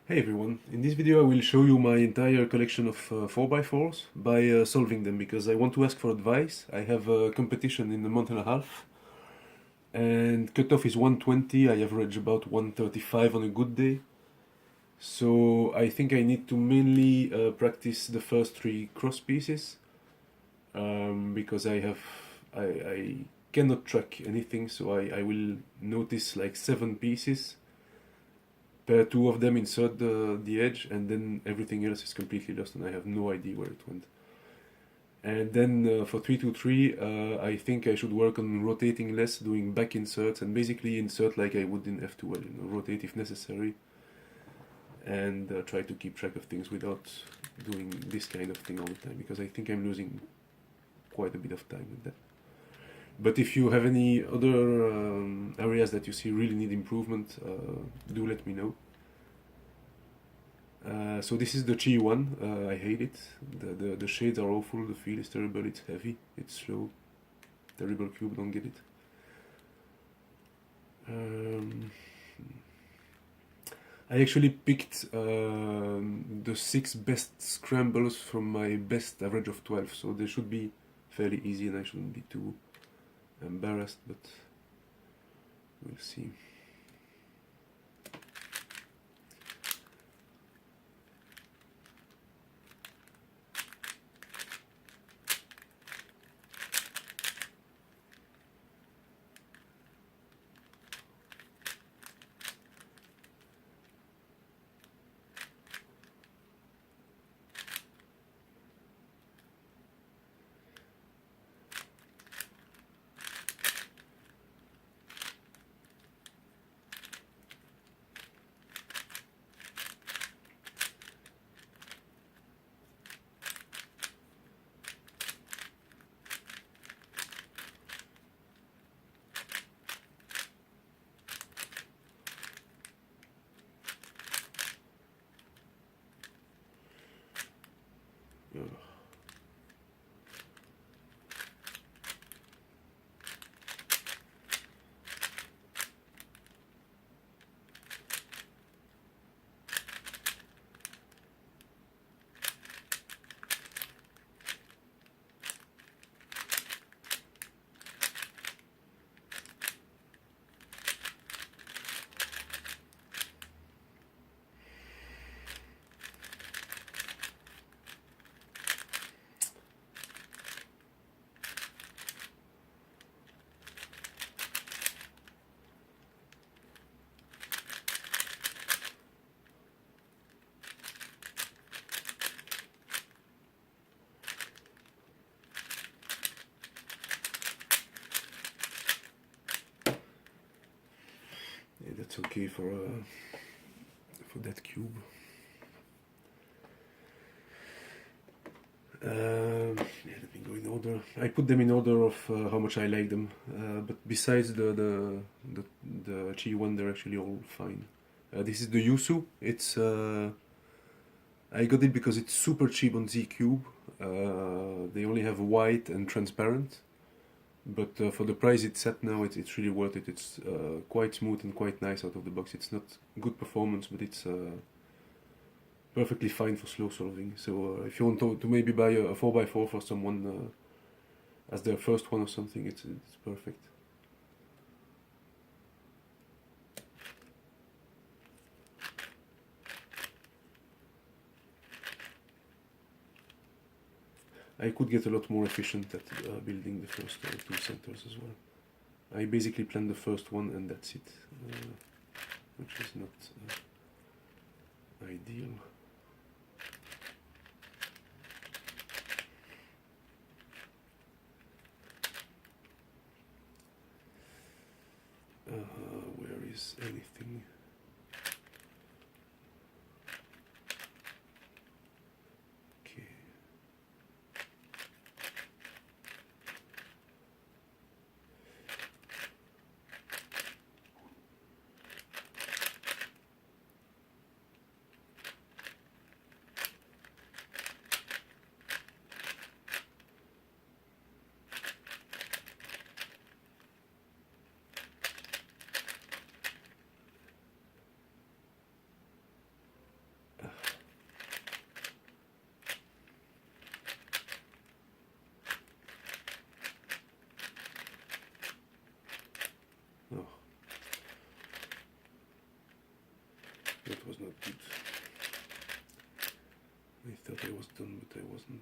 Hey everyone, in this video I will show you my entire collection of 4x4s by solving them because I want to ask for advice. I have a competition in a month and a half and cutoff is 120, I average about 135 on a good day. So I think I need to mainly practice the first three cross pieces because I cannot track anything, so I will notice like 7 pieces. Pair two of them, insert the edge, and then everything else is completely lost and I have no idea where it went. And then for 323, I think I should work on rotating less, doing back inserts, and basically insert like I would in F2L, rotate if necessary, and try to keep track of things without doing this kind of thing all the time, because I think I'm losing quite a bit of time with that. But if you have any other areas that you see really need improvement, do let me know. So this is the Qiyuan. I hate it. The shades are awful, the feel is terrible, it's heavy, it's slow. Terrible cube, don't get it. I actually picked the 6 best scrambles from my best average of 12, so they should be fairly easy and I shouldn't be too embarrassed, but we'll see. Yeah, that's okay for that cube. Yeah, let me go in order. I put them in order of how much I like them. But besides the Qiyuan, they're actually all fine. This is the Yusu. It's I got it because it's super cheap on Z-Cube. They only have white and transparent. But for the price it's at now, it's really worth it. It's quite smooth and quite nice out of the box. It's not good performance, but it's perfectly fine for slow solving. So if you want to maybe buy a 4x4 for someone as their first one or something, it's perfect. I could get a lot more efficient at building the first 2 centers as well. I basically plan the first one and that's it, which is not ideal. Where is anything? That was not good. I thought I was done, but I wasn't.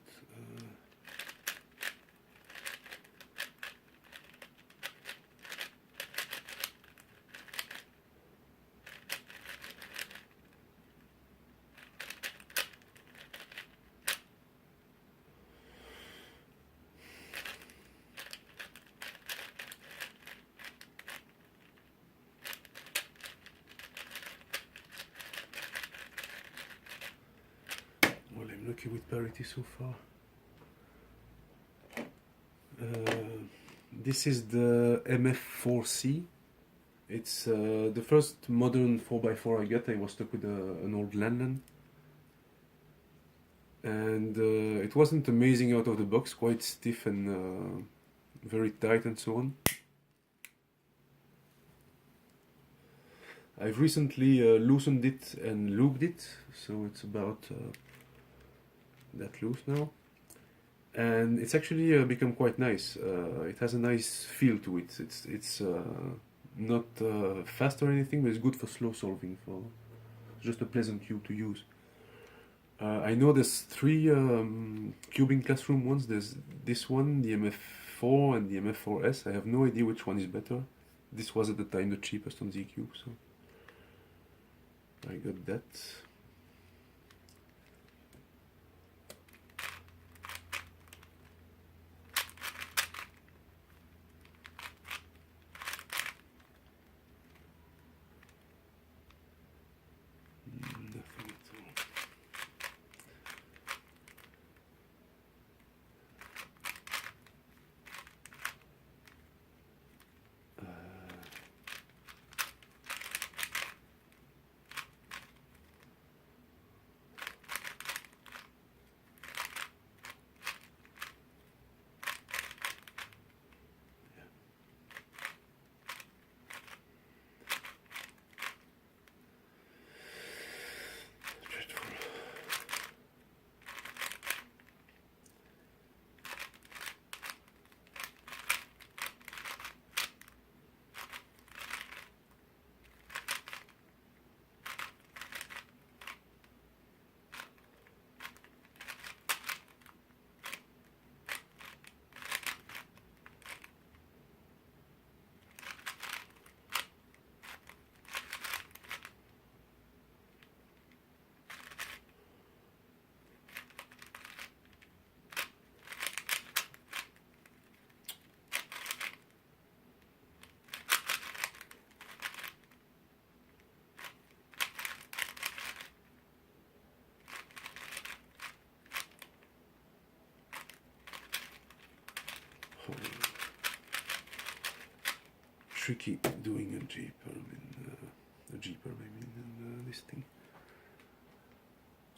Well, I'm lucky with parity so far. This is the MF4C. It's the first modern 4x4 I got. I was stuck with an old Landland. And it wasn't amazing out of the box, quite stiff and very tight and so on. I've recently loosened it and lubed it, so it's about that loose now. And it's actually become quite nice. It has a nice feel to it. It's not fast or anything, but it's good for slow solving, for just a pleasant cube to use. I know there's three cubing classroom ones. There's this one, the MF4 and the MF4S. I have no idea which one is better. This was at the time the cheapest on Z-Cube, so I got that. Nothing at all. Dreadful. Tricky doing a Jeeper, in this thing.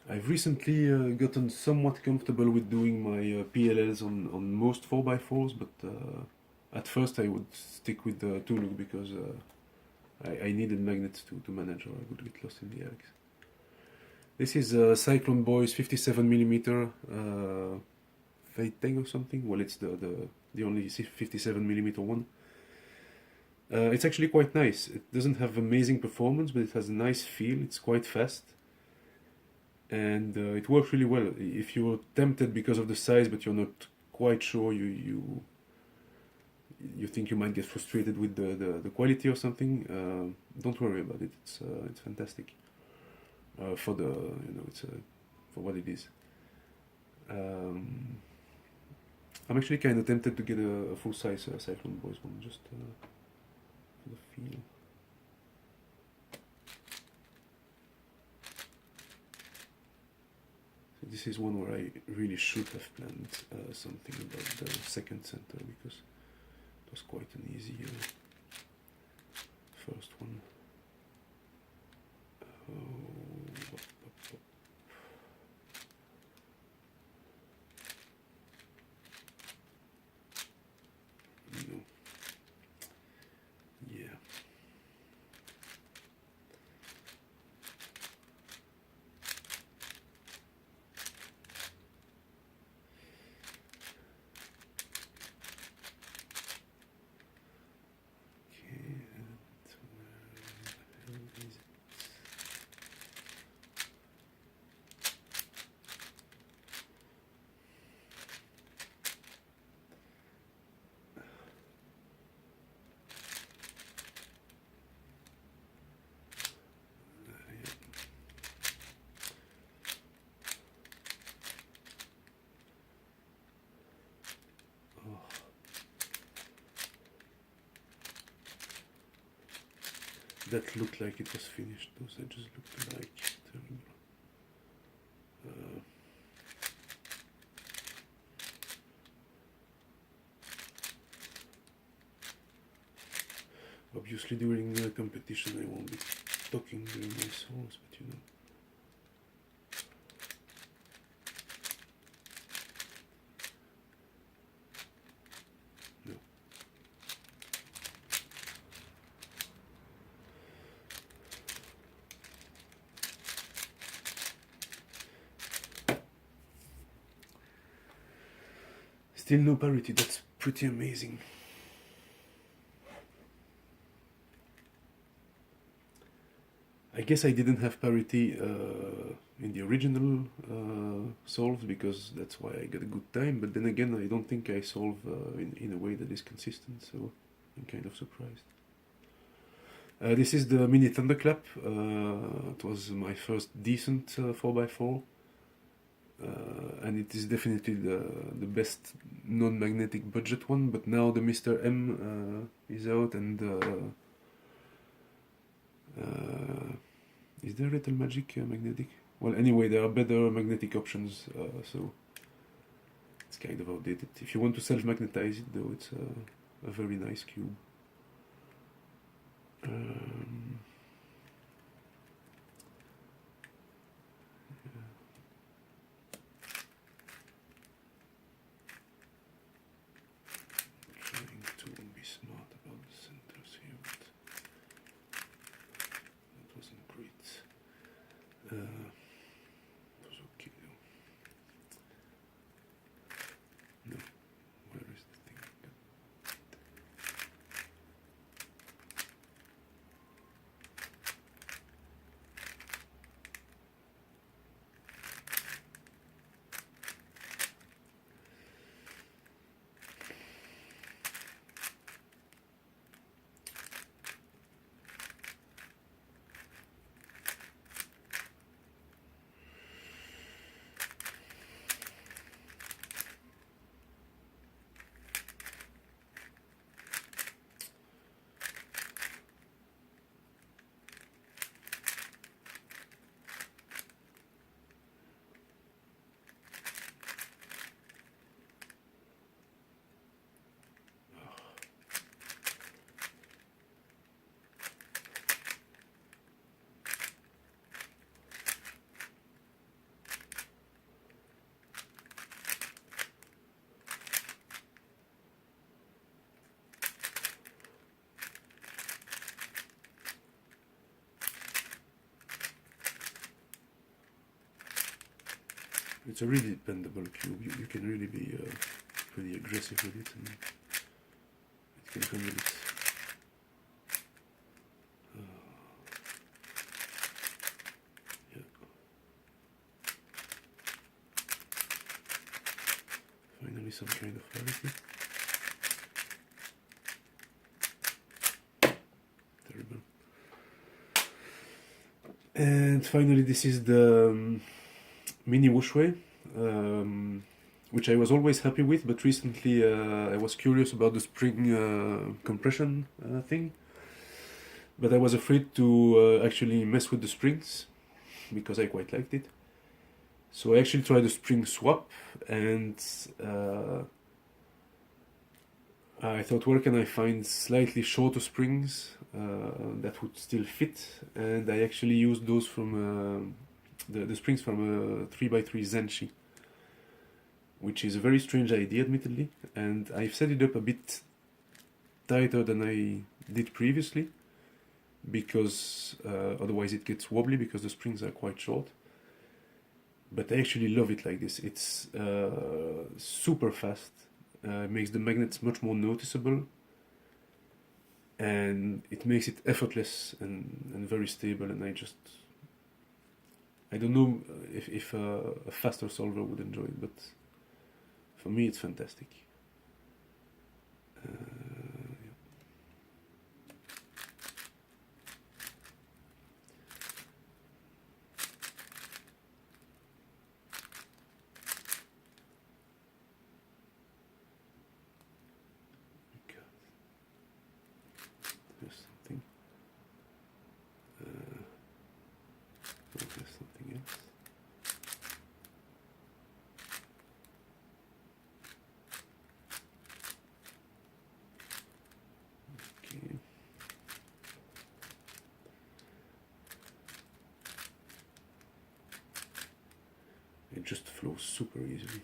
I've recently gotten somewhat comfortable with doing my PLLs on most 4x4s, but at first I would stick with the 2-look because I needed magnets to manage, or I would get lost in the Alex. This is a Cyclone Boys 57mm Fate Tank or something. Well, it's the only 57mm one. It's actually quite nice. It doesn't have amazing performance, but it has a nice feel. It's quite fast. And it works really well. If you're tempted because of the size, but you're not quite sure, you think you might get frustrated with the quality or something, don't worry about it. It's fantastic. For the, it's for what it is. I'm actually kind of tempted to get a full-size Cyclone Boys one, just for the feel. So this is one where I really should have planned something about the second center, because it was quite an easy first one. No. Yeah. Okay, that looked like it was finished. Those edges looked like terrible. Obviously during the competition I won't be talking during my solos, but you know. No. Still no parity, that's pretty amazing. I guess I didn't have parity in the original solves because that's why I got a good time, but then again I don't think I solve in a way that is consistent, so I'm kind of surprised. This is the mini Thunderclap. It was my first decent 4x4, and it is definitely the best non-magnetic budget one, but now the Mr. M is out, and is there Little Magic magnetic? Well, anyway, there are better magnetic options, so it's kind of outdated. If you want to self-magnetize it, though, it's a very nice cube. Trying to be smart about the centers here, but that wasn't great. It was okay though. No, where is the thing? It's a really dependable cube. You can really be pretty aggressive with it, and it can handle it. Yeah. Finally, some kind of clarity. Terrible. And finally, this is the mini Whoosh, which I was always happy with, but recently I was curious about the spring compression thing, but I was afraid to actually mess with the springs because I quite liked it. So I actually tried a spring swap, and I thought, where can I find slightly shorter springs that would still fit, and I actually used those from the springs from a 3x3 Zenshi, which is a very strange idea, admittedly, and I've set it up a bit tighter than I did previously, because otherwise it gets wobbly because the springs are quite short. But I actually love it like this. It's super fast, makes the magnets much more noticeable, and it makes it effortless and very stable, and I don't know if a faster solver would enjoy it, but for me it's fantastic. Yeah. God. There's something. there's something else. Okay. It just flows super easily.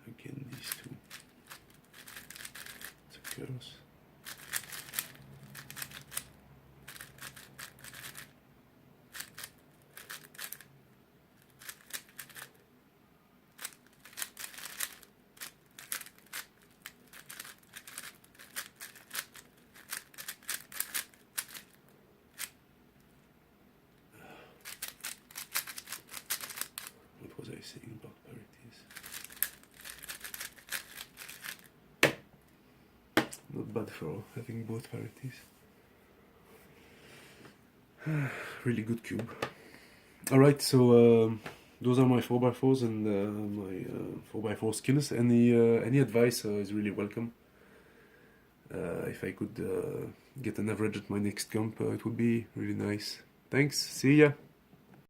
Again, these two curves. What was I saying about parities? Not bad for having both parities. Really good cube. Alright, so those are my 4x4s and my 4x4 skills. Any advice is really welcome. If I could get an average at my next comp, it would be really nice. Thanks, see ya!